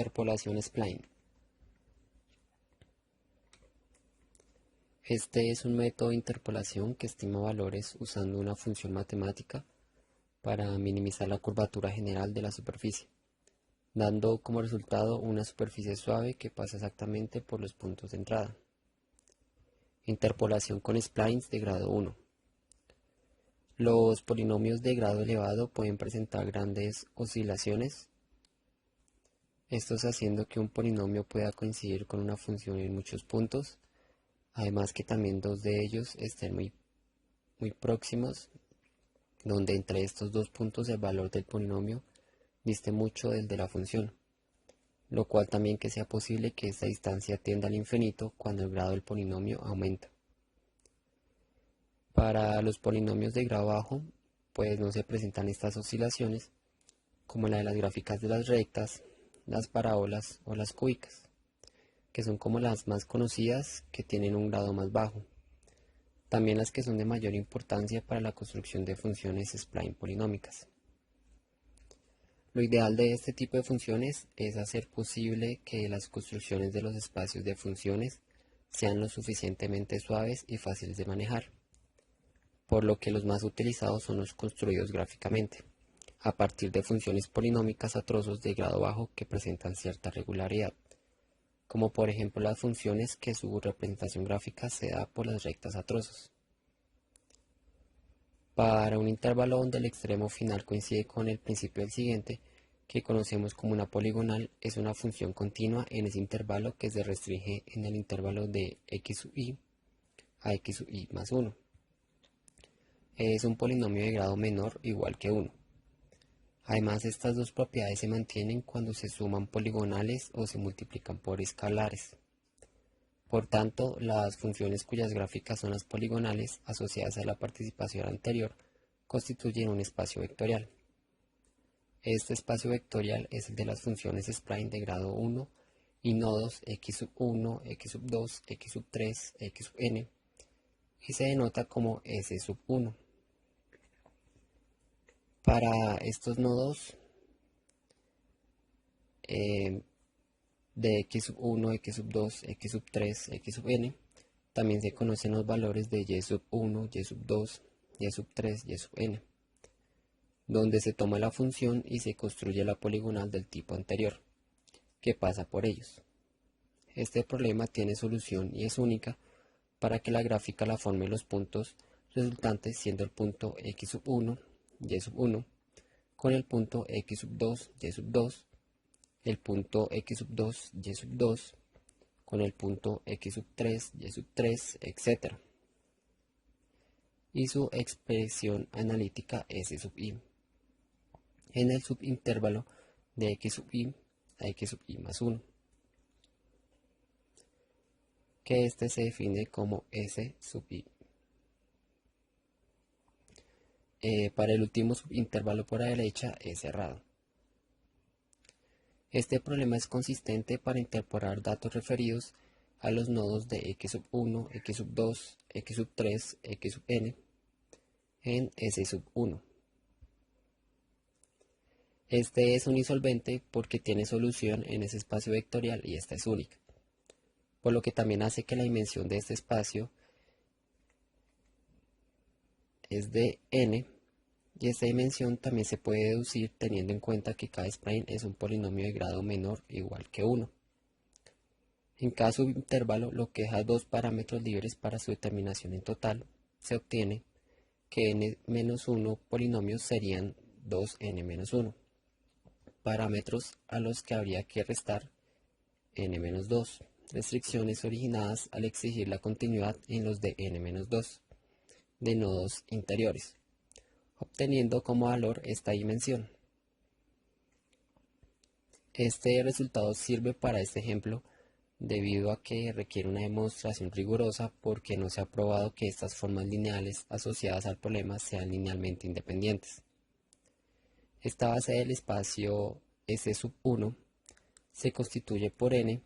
Interpolación spline. Este es un método de interpolación que estima valores usando una función matemática para minimizar la curvatura general de la superficie, dando como resultado una superficie suave que pasa exactamente por los puntos de entrada. Interpolación con splines de grado 1. Los polinomios de grado elevado pueden presentar grandes oscilaciones, estos haciendo que un polinomio pueda coincidir con una función en muchos puntos, además que también dos de ellos estén muy próximos, donde entre estos dos puntos el valor del polinomio diste mucho del de la función, lo cual también que sea posible que esta distancia tienda al infinito cuando el grado del polinomio aumenta. Para los polinomios de grado bajo, pues no se presentan estas oscilaciones, como la de las gráficas de las rectas, las parábolas o las cúbicas, que son como las más conocidas que tienen un grado más bajo. También las que son de mayor importancia para la construcción de funciones spline polinómicas. Lo ideal de este tipo de funciones es hacer posible que las construcciones de los espacios de funciones sean lo suficientemente suaves y fáciles de manejar, por lo que los más utilizados son los construidos gráficamente, a partir de funciones polinómicas a trozos de grado bajo que presentan cierta regularidad, como por ejemplo las funciones que su representación gráfica se da por las rectas a trozos. Para un intervalo donde el extremo final coincide con el principio del siguiente, que conocemos como una poligonal, es una función continua en ese intervalo que se restringe en el intervalo de x sub i a x sub i más 1. Es un polinomio de grado menor o igual que 1. Además, estas dos propiedades se mantienen cuando se suman poligonales o se multiplican por escalares. Por tanto, las funciones cuyas gráficas son las poligonales asociadas a la participación anterior constituyen un espacio vectorial. Este espacio vectorial es el de las funciones spline de grado 1 y nodos x sub 1, x sub 2, x sub 3, x sub n, y se denota como s sub 1. Para estos nodos de x sub 1, x sub 2, x sub 3, x sub n, también se conocen los valores de y sub 1, y sub 2, y sub 3, y sub n, donde se toma la función y se construye la poligonal del tipo anterior, que pasa por ellos. Este problema tiene solución y es única para que la gráfica la formen los puntos resultantes, siendo el punto x sub 1, y sub 1, con el punto x sub 2, y sub 2, el punto x sub 2, y sub 2, con el punto x sub 3, y sub 3, etc. Y su expresión analítica s sub i, en el subintervalo de x sub i a x sub i más 1, que este se define como s sub i. Para el último subintervalo por la derecha es cerrado. Este problema es consistente para interpolar datos referidos a los nodos de x sub 1, x sub 2, x sub 3, x sub n en S sub 1. Este es un isolvente porque tiene solución en ese espacio vectorial y esta es única, por lo que también hace que la dimensión de este espacio es de n, y esta dimensión también se puede deducir teniendo en cuenta que cada spline es un polinomio de grado menor o igual que 1. En cada subintervalo, lo que deja dos parámetros libres para su determinación en total, se obtiene que n-1 polinomios serían 2n-1, parámetros a los que habría que restar n-2, restricciones originadas al exigir la continuidad en los de n-2 de nodos interiores, obteniendo como valor esta dimensión. Este resultado sirve para este ejemplo debido a que requiere una demostración rigurosa porque no se ha probado que estas formas lineales asociadas al problema sean linealmente independientes. Esta base del espacio S sub 1 se constituye por n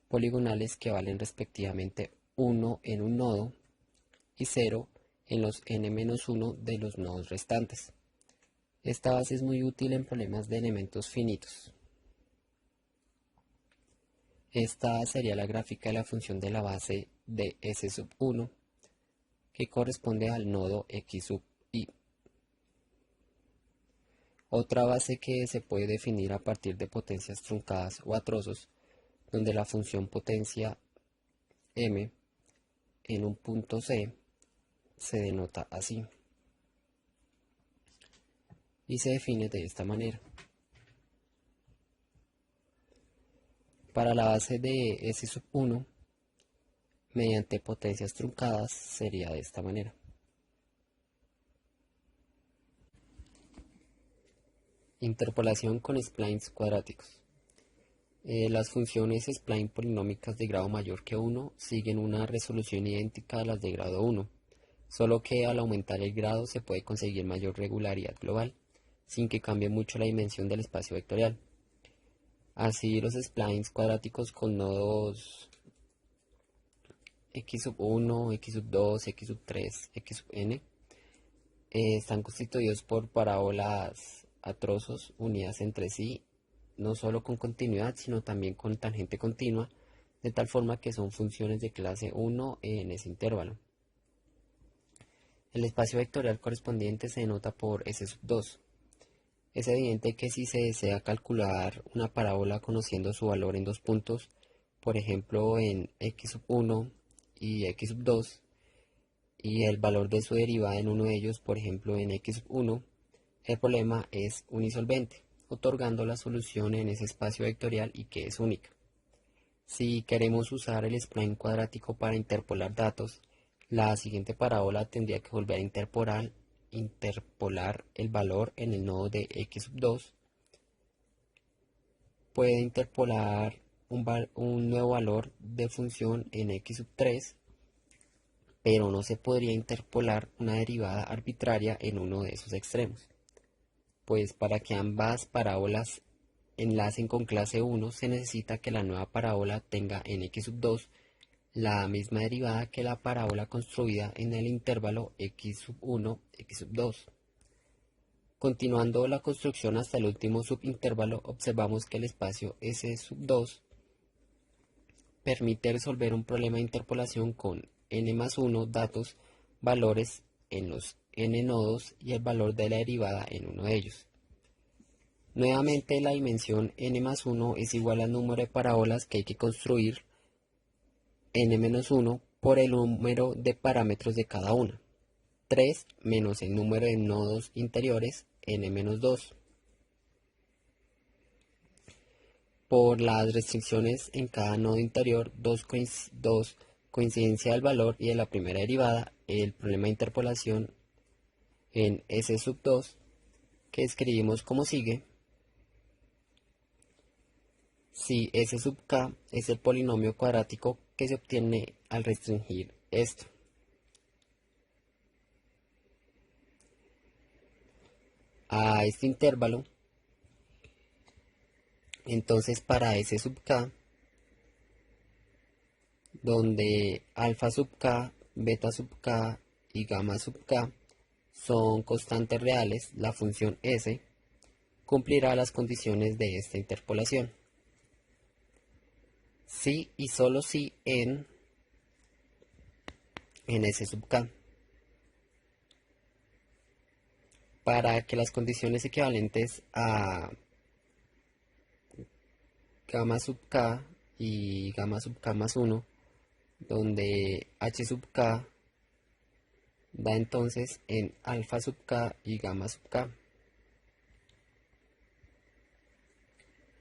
poligonales que valen respectivamente 1 en un nodo y 0 en los n-1 de los nodos restantes. Esta base es muy útil en problemas de elementos finitos. Esta sería la gráfica de la función de la base de S sub 1 que corresponde al nodo X sub I. Otra base que se puede definir a partir de potencias truncadas o a trozos, donde la función potencia M en un punto C se denota así y se define de esta manera. Para la base de S sub 1, mediante potencias truncadas, sería de esta manera. Interpolación con splines cuadráticos. Las funciones spline polinómicas de grado mayor que 1 siguen una resolución idéntica a las de grado 1, solo que al aumentar el grado se puede conseguir mayor regularidad global, sin que cambie mucho la dimensión del espacio vectorial. Así, los splines cuadráticos con nodos x sub 1, x sub 2, x sub 3, x sub n están constituidos por parábolas a trozos unidas entre sí, no solo con continuidad, sino también con tangente continua, de tal forma que son funciones de clase 1 en ese intervalo. El espacio vectorial correspondiente se denota por S sub 2. Es evidente que si se desea calcular una parábola conociendo su valor en dos puntos, por ejemplo en x sub 1 y x sub 2, y el valor de su derivada en uno de ellos, por ejemplo en x sub 1, el problema es unisolvente, otorgando la solución en ese espacio vectorial y que es única. Si queremos usar el spline cuadrático para interpolar datos, la siguiente parábola tendría que volver a interpolar el valor en el nodo de x sub 2. Puede interpolar un nuevo valor de función en x sub 3, pero no se podría interpolar una derivada arbitraria en uno de esos extremos, pues para que ambas parábolas enlacen con clase 1 se necesita que la nueva parábola tenga en x sub 2 la misma derivada que la parábola construida en el intervalo x sub 1, x sub 2. Continuando la construcción hasta el último subintervalo, observamos que el espacio S sub 2 permite resolver un problema de interpolación con n más 1 datos, valores en los n nodos y el valor de la derivada en uno de ellos. Nuevamente, la dimensión n más 1 es igual al número de parábolas que hay que construir, n menos 1, por el número de parámetros de cada una, 3 menos el número de nodos interiores, n menos 2. Por las restricciones en cada nodo interior, 2 coincidencia del valor y de la primera derivada, el problema de interpolación en S sub 2, que escribimos como sigue. Si S sub k es el polinomio cuadrático que se obtiene al restringir esto. A este intervalo, entonces para S sub k, donde alfa sub k, beta sub k y gamma sub k son constantes reales, la función S cumplirá las condiciones de esta interpolación. Si y solo si en S sub k. Para que las condiciones equivalentes a gamma sub k y gamma sub k más 1, donde h sub k da entonces en alfa sub k y gamma sub k,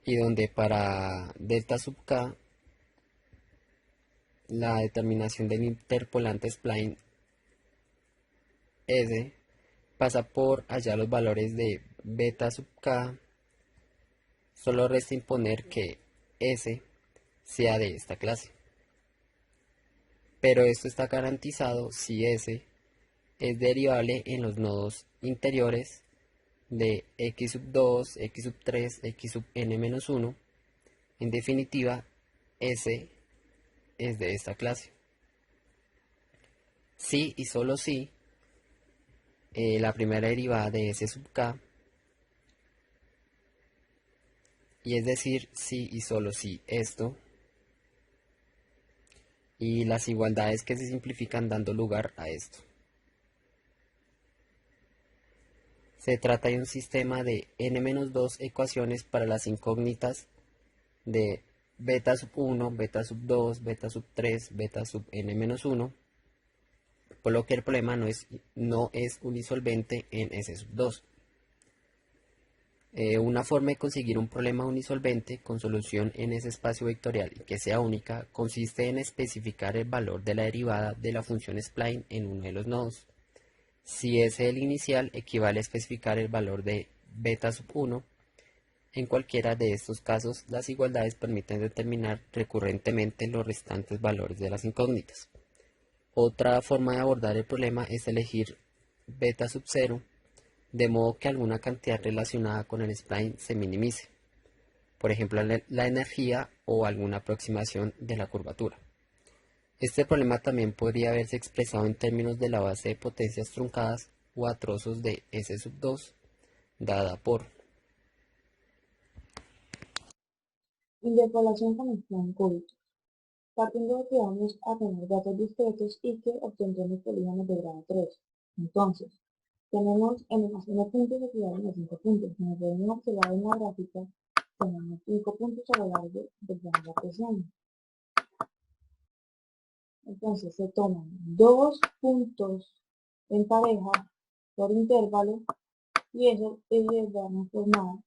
y donde para delta sub k la determinación del interpolante spline S pasa por allá los valores de beta sub k, solo resta imponer que S sea de esta clase. Pero esto está garantizado si S es derivable en los nodos interiores de x sub 2, x sub 3, x sub n menos 1. En definitiva, S es de esta clase. Si y solo si la primera derivada de S sub k, y es decir, si y solo si esto y las igualdades que se simplifican dando lugar a esto. Se trata de un sistema de n-2 ecuaciones para las incógnitas de beta sub 1, beta sub 2, beta sub 3, beta sub n-1, por lo que el problema no es unisolvente en S sub 2. Una forma de conseguir un problema unisolvente con solución en ese espacio vectorial y que sea única consiste en especificar el valor de la derivada de la función spline en uno de los nodos. Si ese el inicial equivale a especificar el valor de beta sub 1, en cualquiera de estos casos las igualdades permiten determinar recurrentemente los restantes valores de las incógnitas. Otra forma de abordar el problema es elegir beta sub 0, de modo que alguna cantidad relacionada con el spline se minimice, por ejemplo la energía o alguna aproximación de la curvatura. Este problema también podría verse expresado en términos de la base de potencias truncadas o a trozos de S sub 2 dada por Interpolación con spline cúbico. Partiendo de que vamos a tener datos discretos y que obtendremos polígonos de grado 3. Entonces, tenemos en los 1 puntos equivalen a 5 puntos. Como podemos observar en la gráfica, tenemos 5 puntos a lo largo del plano cartesiano. Entonces, se toman 2 puntos en pareja por intervalo y eso van a formar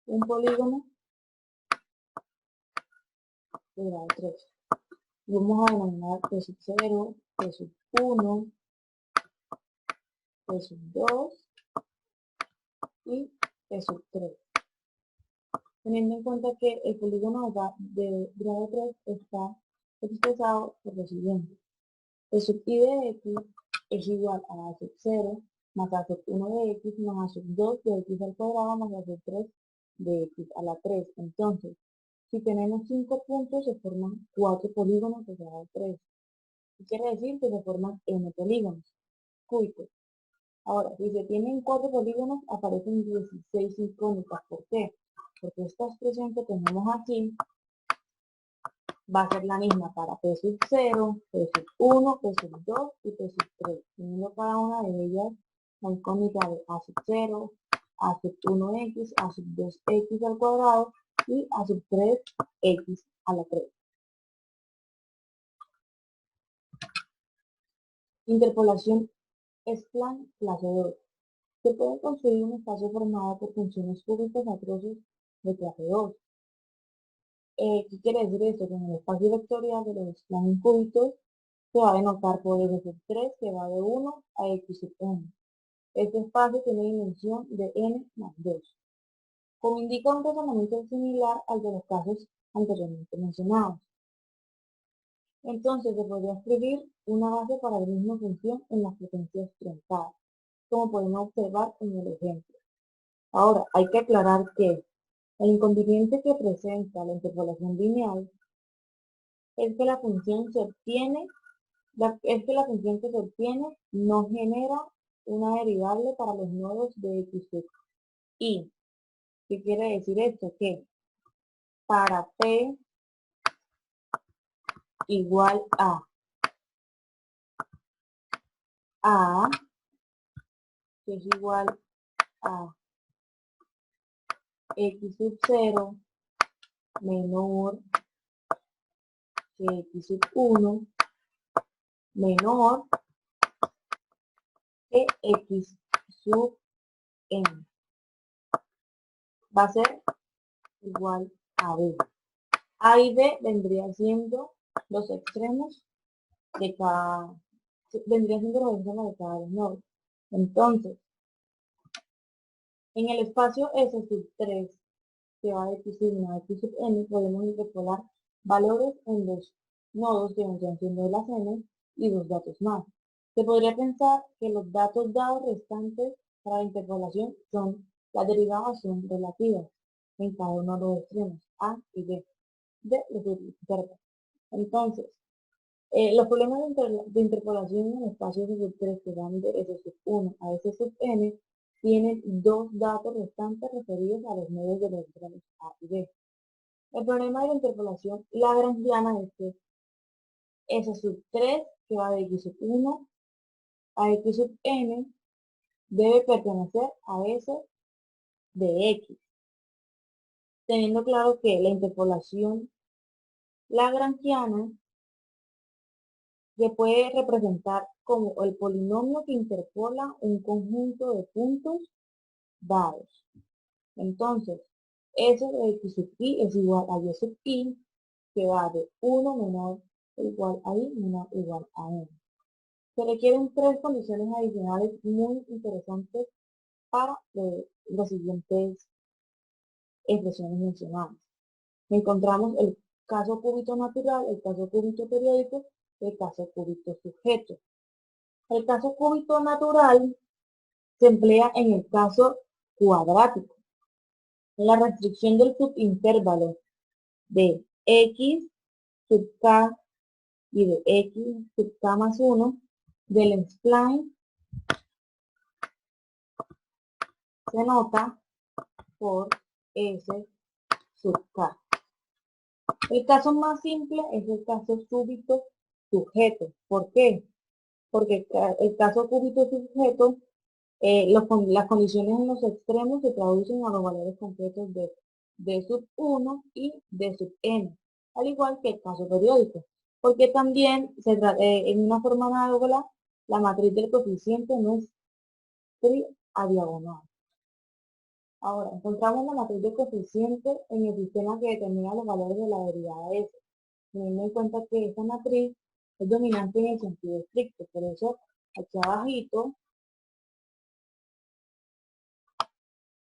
un polígono de grado 3. Vamos a denominar P sub 0, P sub 1, P sub 2 y P sub 3. Teniendo en cuenta que el polígono de grado 3 está expresado por lo siguiente. P sub I de X es igual a A sub 0 más A sub 1 de X más A sub 2 de X al cuadrado más A sub 3 de X a la 3. Entonces, si tenemos 5 puntos, se forman 4 polígonos de grado 3. ¿Qué quiere decir? Que se forman n polígonos cúbicos. Ahora, si se tienen 4 polígonos, aparecen 16 incógnitas. ¿Por qué? Porque esta expresión que tenemos aquí va a ser la misma para P sub 0, P sub 1, P sub 2 y P sub 3. Teniendo cada una de ellas la incógnita de A sub 0, A sub 1x, A sub 2x al cuadrado y A sub 3x a la 3. Interpolación spline clase 2. Se puede construir un espacio formado por funciones cúbicas a trozos de clase 2. ¿Qué quiere decir esto? Que en el espacio vectorial de los spline cúbicos se va a denotar por F sub 3 que va de 1 a X sub n. Este espacio tiene dimensión de n más 2. Como indica un razonamiento similar al de los casos anteriormente mencionados. Entonces se podría escribir una base para la misma función en las potencias truncadas, como podemos observar en el ejemplo. Ahora, hay que aclarar que el inconveniente que presenta la interpolación lineal es que la función se obtiene, que se obtiene no genera una derivable para los nodos de X sub I. ¿Qué quiere decir esto? Que para P igual a, que es igual a X sub 0 menor que X sub 1 menor que X sub n. Va a ser igual a B. A y B vendría siendo los extremos de cada, de cada nodo. Entonces, en el espacio S sub 3 que va de X sub 1 a X sub n, podemos interpolar valores en los nodos que vendrían siendo las n y dos datos más. Se podría pensar que los datos dados restantes para la interpolación son las derivadas son relativas en cada uno de los extremos, A y B, de los cerca. Entonces, los problemas de interpolación en espacios S sub 3 que van de S sub 1 a S sub n tienen dos datos restantes referidos a los nodos de los extremos A y B. El problema de la interpolación lagrangiana es que S sub 3, que va de x sub 1 a x sub n, debe pertenecer a S de x, teniendo claro que la interpolación lagrangiana se puede representar como el polinomio que interpola un conjunto de puntos dados. Entonces, S de x sub i es igual a y sub i, que va de 1 menor o igual a i menor o igual a n. Se requieren tres condiciones adicionales muy interesantes para las siguientes expresiones mencionadas. Encontramos el caso cúbito natural, el caso cúbito periódico y el caso cúbito sujeto. El caso cúbito natural se emplea en el caso cuadrático. La restricción del subintervalo de x sub k y de x sub k más 1 del spline se nota por S sub k. El caso más simple es el caso súbito sujeto. ¿Por qué? Porque el caso cúbito sujeto, las condiciones en los extremos se traducen a los valores concretos de D sub 1 y D sub n, al igual que el caso periódico. Porque también en una forma análoga, la matriz del coeficiente no es a diagonal. Ahora, encontramos la matriz de coeficiente en el sistema que determina los valores de la derivada S, teniendo en cuenta que esta matriz es dominante en el sentido estricto. Por eso, aquí abajito,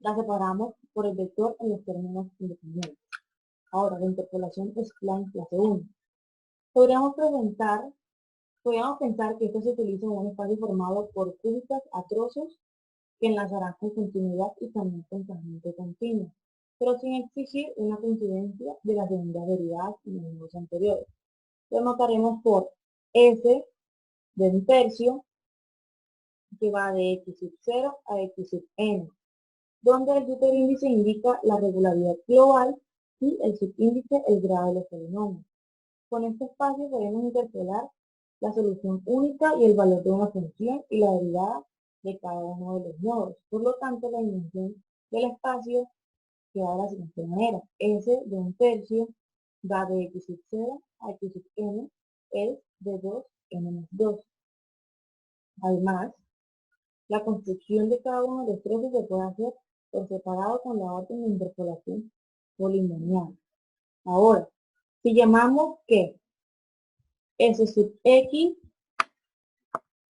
la separamos por el vector en los términos independientes. Ahora, la interpolación spline clase 1. Podríamos pensar que esto se utiliza en un espacio formado por cúbicas a trozos que enlazarán con continuidad y también con tangente continua, pero sin exigir una coincidencia de las segundas derivadas en los nodos anteriores. Lo notaremos por S de un tercio, que va de x sub 0 a x sub n, donde el superíndice indica la regularidad global y el subíndice el grado de los polinomios. Con este espacio podemos interpolar la solución única y el valor de una función y la derivada de cada uno de los nodos. Por lo tanto, la dimensión del espacio queda de la siguiente manera. S de un tercio va de x sub 0 a x sub n, es de 2n más 2. Además, la construcción de cada uno de los trozos se puede hacer por separado con la orden de interpolación polinomial. Ahora, si llamamos que S sub x,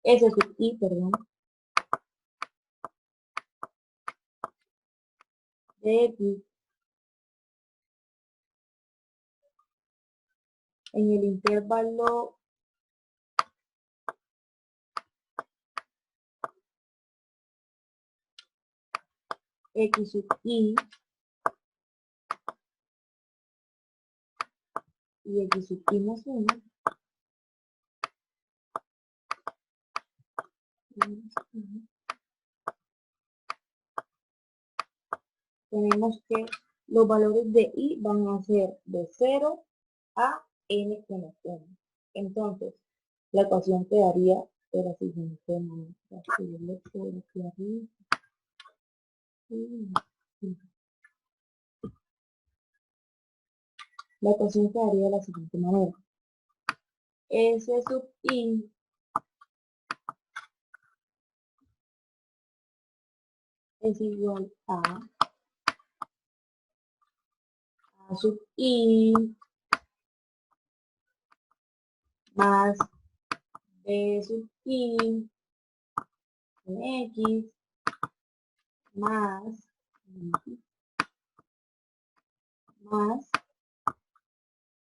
S sub i, perdón, de x en el intervalo x sub i y x sub i más 1, tenemos que los valores de i van a ser de 0 a n menos 1. Entonces, la ecuación quedaría de la siguiente manera. Escribirlo por aquí arriba. La ecuación quedaría de la siguiente manera. S sub i es igual a sub i más b sub i en x más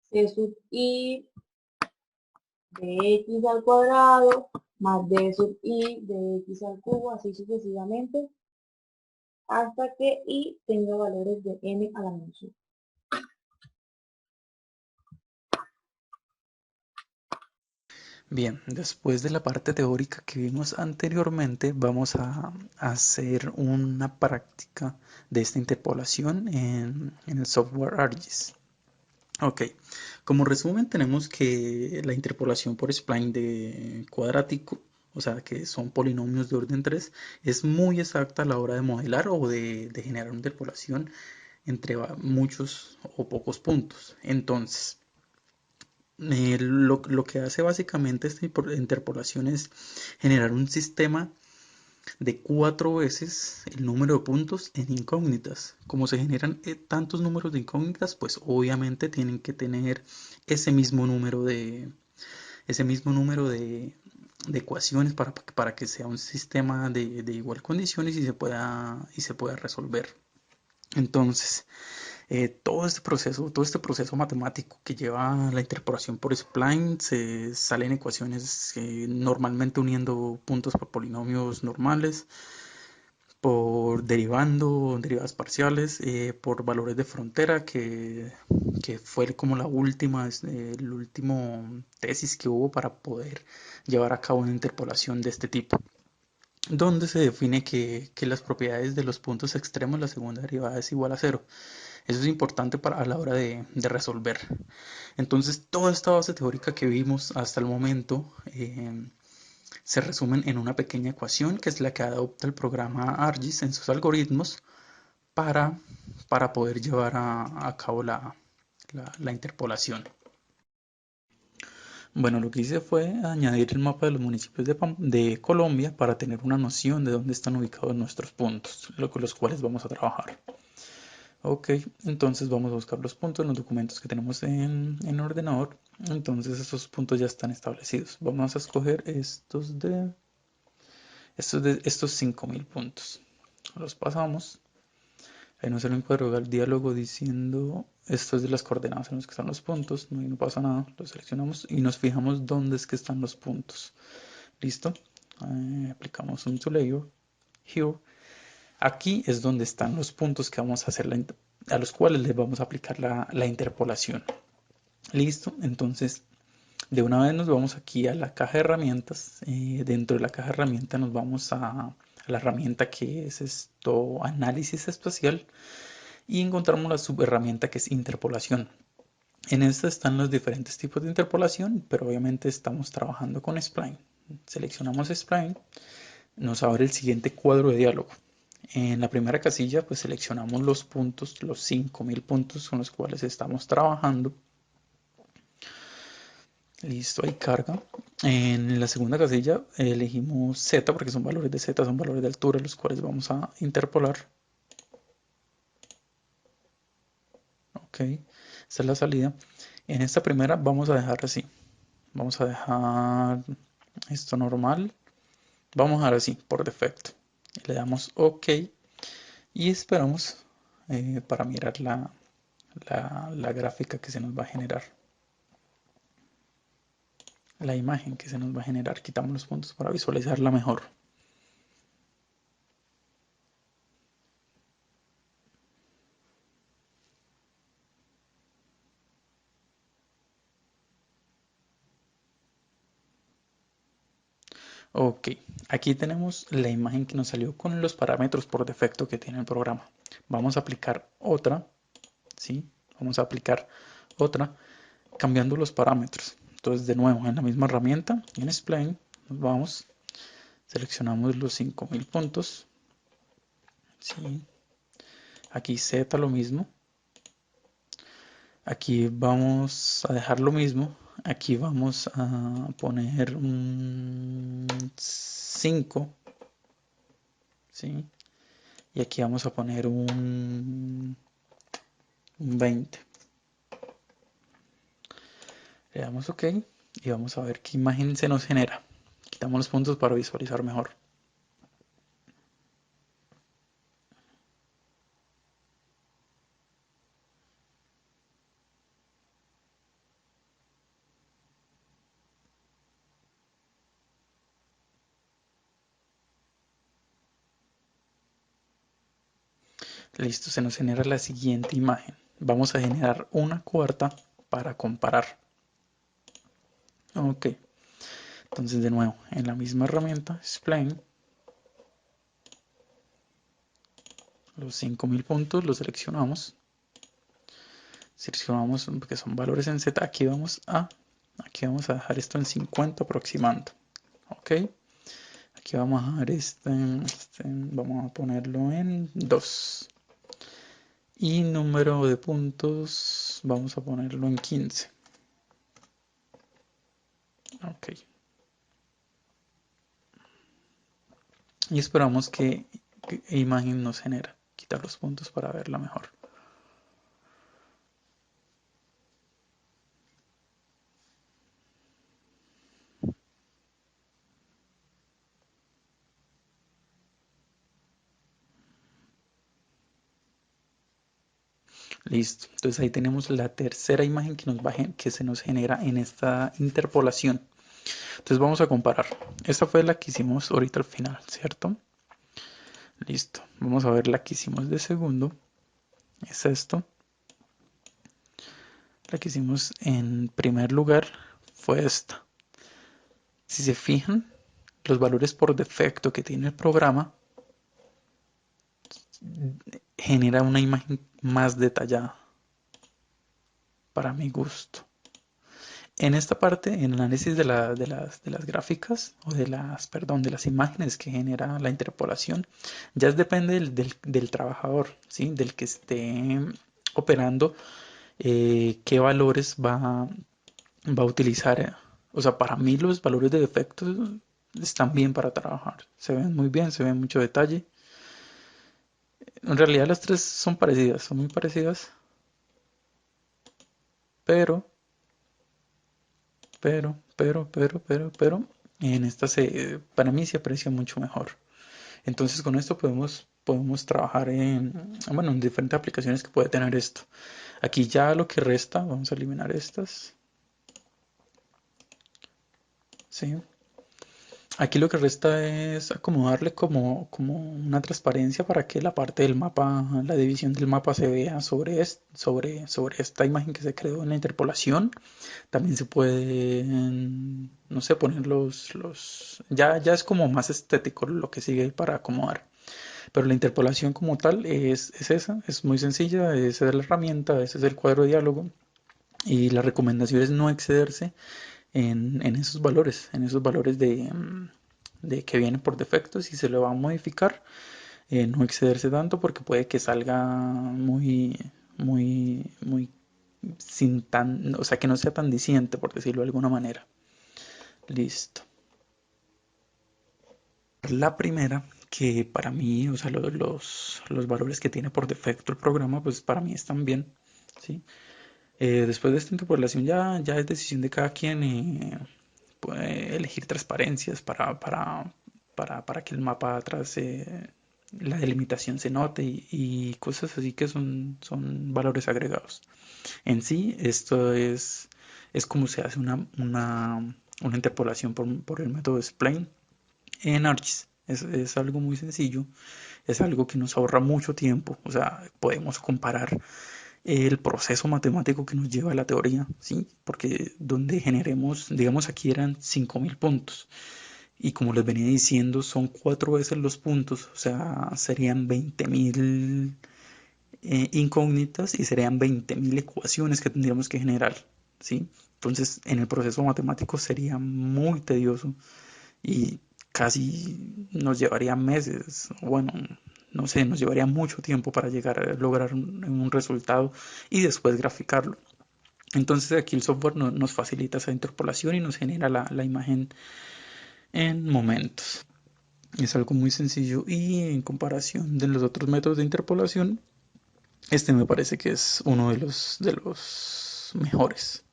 c sub i de x al cuadrado más d sub i de x al cubo, así sucesivamente, hasta que i tenga valores de n a la menos 1. Bien, después de la parte teórica que vimos anteriormente, vamos a hacer una práctica de esta interpolación en el software ArcGIS. Ok, como resumen tenemos que la interpolación por spline de cuadrático, o sea que son polinomios de orden 3, es muy exacta a la hora de modelar o de generar una interpolación entre muchos o pocos puntos. Entonces, lo que hace básicamente esta interpolación es generar un sistema de 4 veces el número de puntos en incógnitas. Como se generan tantos números de incógnitas, pues obviamente tienen que tener ese mismo número de ecuaciones para que sea un sistema de igual condiciones y se pueda resolver. Entonces, todo este proceso matemático que lleva la interpolación por spline, se salen ecuaciones normalmente uniendo puntos por polinomios normales, por derivadas parciales, por valores de frontera, que fue como el último tesis que hubo para poder llevar a cabo una interpolación de este tipo, donde se define que las propiedades de los puntos extremos, la segunda derivada es igual a cero. Eso es importante a la hora de resolver. Entonces, toda esta base teórica que vimos hasta el momento se resumen en una pequeña ecuación que es la que adopta el programa ARGIS en sus algoritmos para, para poder llevar a cabo la interpolación. Bueno, lo que hice fue añadir el mapa de los municipios de Colombia para tener una noción de dónde están ubicados nuestros puntos, con los cuales vamos a trabajar. Ok, entonces vamos a buscar los puntos en los documentos que tenemos en ordenador. Entonces estos puntos ya están establecidos. Vamos a escoger estos 5000 puntos. Los pasamos. Ahí nos sale un cuadro del diálogo diciendo esto es de las coordenadas en las que están los puntos. No, ahí no pasa nada. Lo seleccionamos y nos fijamos dónde es que están los puntos. ¿Listo? Aplicamos un to layer. Here. Aquí es donde están los puntos que vamos a hacer a los cuales les vamos a aplicar la interpolación. Listo, entonces de una vez nos vamos aquí a la caja de herramientas. Dentro de la caja de herramientas nos vamos a la herramienta que es esto, análisis espacial, y encontramos la subherramienta que es interpolación. En esta están los diferentes tipos de interpolación, pero obviamente estamos trabajando con spline. Seleccionamos spline, nos abre el siguiente cuadro de diálogo. En la primera casilla pues seleccionamos los puntos, los 5000 puntos con los cuales estamos trabajando. Listo, ahí carga. En la segunda casilla elegimos Z porque son valores de Z, son valores de altura los cuales vamos a interpolar. Ok, esta es la salida. En esta primera vamos a dejar así. Vamos a dejar esto normal. Vamos a dejar así por defecto. Le damos OK y esperamos para mirar la gráfica que se nos va a generar. La imagen que se nos va a generar. Quitamos los puntos para visualizarla mejor. Ok, aquí tenemos la imagen que nos salió con los parámetros por defecto que tiene el programa. Vamos a aplicar otra, ¿sí? Vamos a aplicar otra cambiando los parámetros. Entonces, de nuevo, en la misma herramienta, en Spline, nos vamos, seleccionamos los 5000 puntos, ¿sí? Aquí Z lo mismo. Aquí vamos a dejar lo mismo. Aquí vamos a poner un 5, ¿sí? Y aquí vamos a poner un 20. Le damos OK y vamos a ver qué imagen se nos genera. Quitamos los puntos para visualizar mejor. Listo, se nos genera la siguiente imagen. Vamos a generar una cuarta para comparar. Ok, entonces de nuevo, en la misma herramienta, Spline, los 5000 puntos los seleccionamos. Si vamos, porque son valores en Z, aquí vamos a dejar esto en 50 aproximando. ¿Ok? Aquí vamos a dejar vamos a ponerlo en 2. Y número de puntos vamos a ponerlo en 15. Ok. Y esperamos que imagen nos genera. Quitar los puntos para verla mejor. Listo. Entonces ahí tenemos la tercera imagen que se nos genera en esta interpolación. Entonces vamos a comparar. Esta fue la que hicimos ahorita al final, ¿cierto? Listo. Vamos a ver la que hicimos de segundo. Es esto. La que hicimos en primer lugar fue esta. Si se fijan, los valores por defecto que tiene el programa genera una imagen más detallada para mi gusto. En esta parte, en el análisis de las gráficas o de las imágenes que genera la interpolación, ya depende del trabajador, ¿sí? Del que esté operando, qué valores va a utilizar. O sea, para mí los valores de defectos están bien para trabajar. Se ven muy bien, se ven mucho detalle. En realidad las tres son parecidas, son muy parecidas, pero, pero, en esta para mí se aprecia mucho mejor. Entonces con esto podemos trabajar bueno, en diferentes aplicaciones que puede tener esto. Aquí ya lo que resta, vamos a eliminar estas. ¿Sí? Aquí lo que resta es acomodarle como una transparencia para que la parte del mapa, la división del mapa se vea sobre esta imagen que se creó en la interpolación. También se pueden, no sé, poner ya es como más estético lo que sigue para acomodar. Pero la interpolación como tal es esa, es muy sencilla, esa es la herramienta, ese es el cuadro de diálogo. Y la recomendación es no excederse en esos valores de que vienen por defecto. Si se lo va a modificar, no excederse tanto porque puede que salga muy o sea, que no sea tan diciente, por decirlo de alguna manera. Listo. La primera, que para mí, o sea, los valores que tiene por defecto el programa, pues para mí están bien, ¿sí? Después de esta interpolación ya es decisión de cada quien puede elegir transparencias para que el mapa atrás, la delimitación se note y cosas así que son valores agregados. En sí, esto es como se hace una interpolación por el método Spline en ArcGIS. Es algo muy sencillo, es algo que nos ahorra mucho tiempo, o sea, podemos comparar el proceso matemático que nos lleva a la teoría, ¿sí? Porque donde generemos, digamos aquí eran 5000 puntos, y como les venía diciendo, son 4 veces los puntos, o sea, serían 20.000 incógnitas y serían 20.000 ecuaciones que tendríamos que generar, ¿sí? Entonces, en el proceso matemático sería muy tedioso y casi nos llevaría meses, bueno, no sé, nos llevaría mucho tiempo para llegar a lograr un resultado y después graficarlo. Entonces aquí el software nos facilita esa interpolación y nos genera la imagen en momentos. Es algo muy sencillo y en comparación de los otros métodos de interpolación, este me parece que es uno de los mejores.